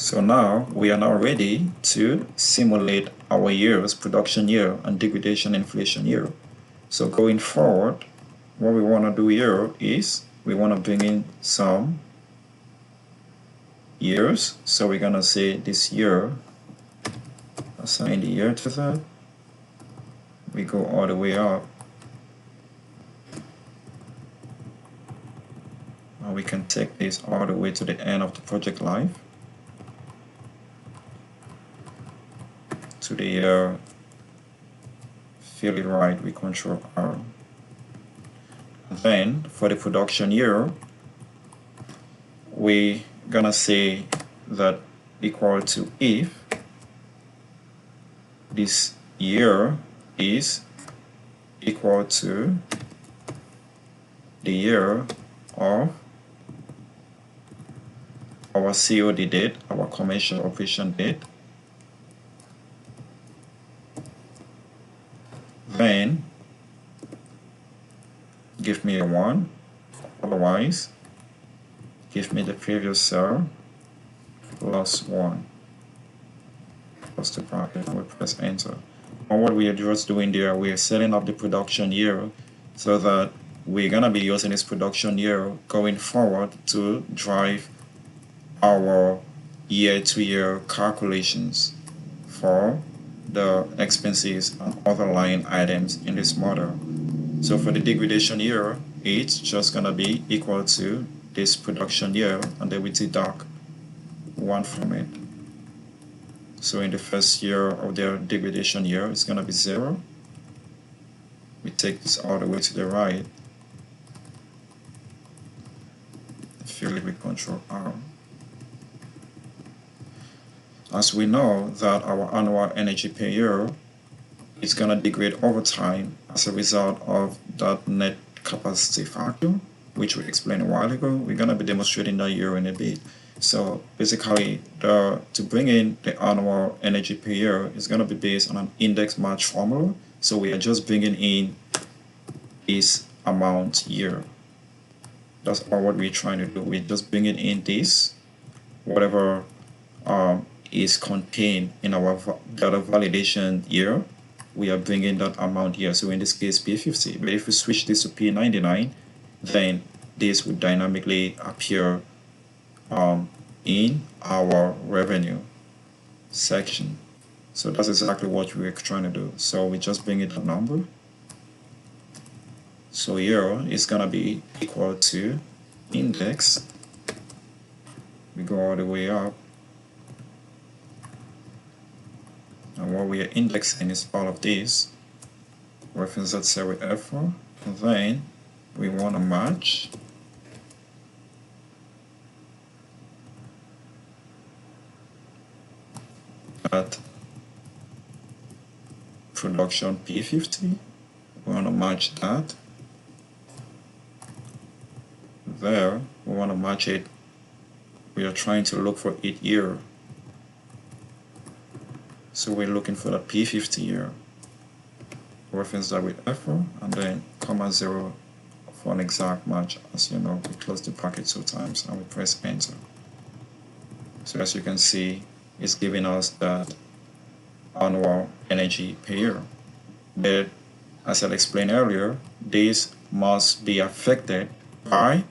So now we are now ready to simulate our years, production year and degradation inflation year. So going forward, what we want to do here is we want to bring in some years. So we're going to say this year, assign the year to that. We go all the way up. And we can take this all the way to the end of the project life. To the year, fill it right with Control R. Then for the production year, we're gonna say that equal to if this year is equal to the year of our COD date, our commercial operation date. Then give me a 1, otherwise give me the previous cell plus 1 plus the bracket, and we press enter. And what we are just doing there, we are setting up the production year so that we're gonna be using this production year going forward to drive our year-to-year calculations for the expenses and other line items in this model. So for the degradation year, it's just gonna be equal to this production year, and then we deduct 1 from it. So in the first year of their degradation year, it's gonna be 0. We take this all the way to the right, fill it with Control R. As we know that our annual energy per year is gonna degrade over time as a result of that net capacity factor, which we explained a while ago. We're gonna be demonstrating that here in a bit. So basically, to bring in the annual energy per year is gonna be based on an index match formula. So we are just bringing in this amount here. That's all what we're trying to do. We're just bringing in this, whatever is contained in our data validation year, we are bringing that amount here. So in this case, P50. But if we switch this to P99, then this would dynamically appear in our revenue section. So that's exactly what we're trying to do. So we just bring in the number. So here is gonna be equal to index. We go all the way up. And what we are indexing is all of these. Reference that cell with F4. And then we want to match that production P50. We want to match that. There, we want to match it. We are trying to look for it here. So we're looking for the P50 here. Reference that with F4 and then comma 0 for an exact match. As you know, we close the bracket 2 times and we press enter. So as you can see, it's giving us that annual energy per year. But as I explained earlier, this must be affected by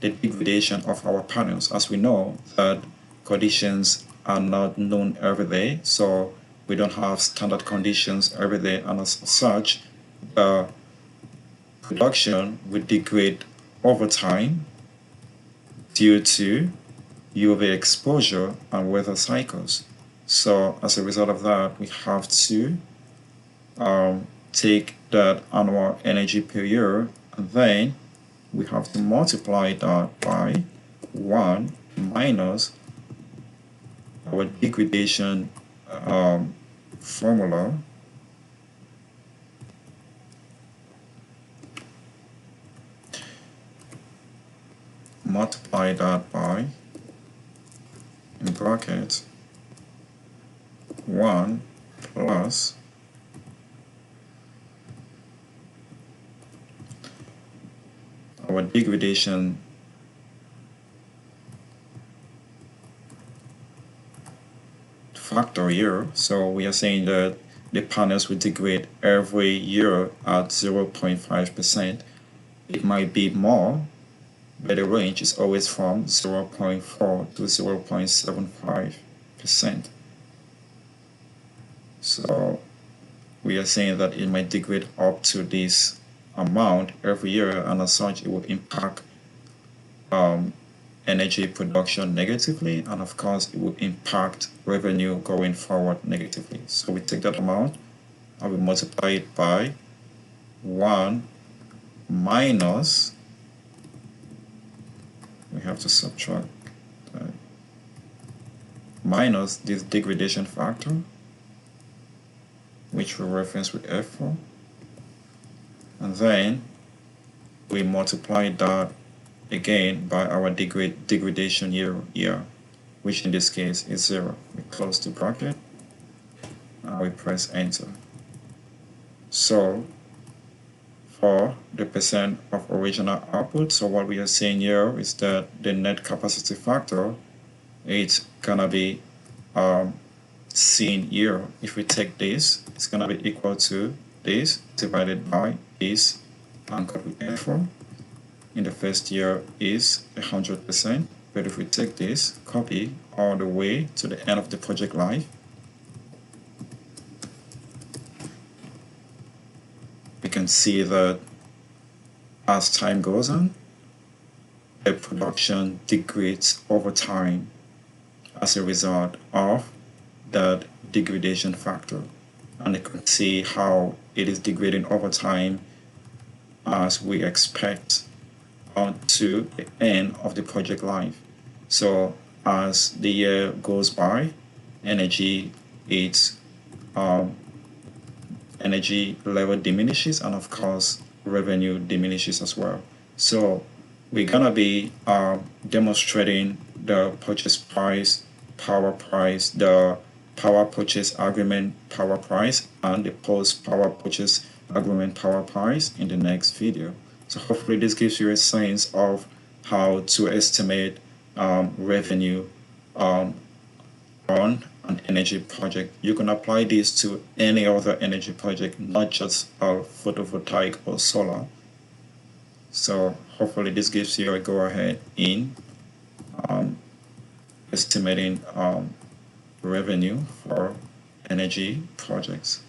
the degradation of our panels. As we know that conditions are not known every day, so we don't have standard conditions every day, and as such, the production will degrade over time due to UV exposure and weather cycles. So as a result of that, we have to take that annual energy per year, and then we have to multiply that by 1 minus our degradation formula, multiply that by, in brackets, 1 plus our degradation factor here. So we are saying that the panels will degrade every year at 0.5%. It might be more, but the range is always from 0.4 to 0.75%. So we are saying that it might degrade up to this amount every year, and as such it will impact energy production negatively, and of course it will impact revenue going forward negatively. So we take that amount and we multiply it by 1 minus, we have to subtract that, minus this degradation factor, which we reference with F4, and then we multiply that again by our degradation year, which in this case is 0. We close the bracket and we press enter. So for the percent of original output, so what we are saying here is that the net capacity factor, it's gonna be seen here. If we take this, it's gonna be equal to this divided by this anchored with F4. In the first year is 100%, but if we take this, copy all the way to the end of the project life, we can see that as time goes on, the production degrades over time as a result of that degradation factor. And you can see how it is degrading over time as we expect to the end of the project life. So as the year goes by, energy level diminishes, and of course revenue diminishes as well. So we're gonna be demonstrating the purchase price, power price, the power purchase agreement power price, and the post power purchase agreement power price in the next video. So hopefully this gives you a sense of how to estimate revenue on an energy project. You can apply this to any other energy project, not just photovoltaic or solar. So hopefully this gives you a go-ahead in estimating revenue for energy projects.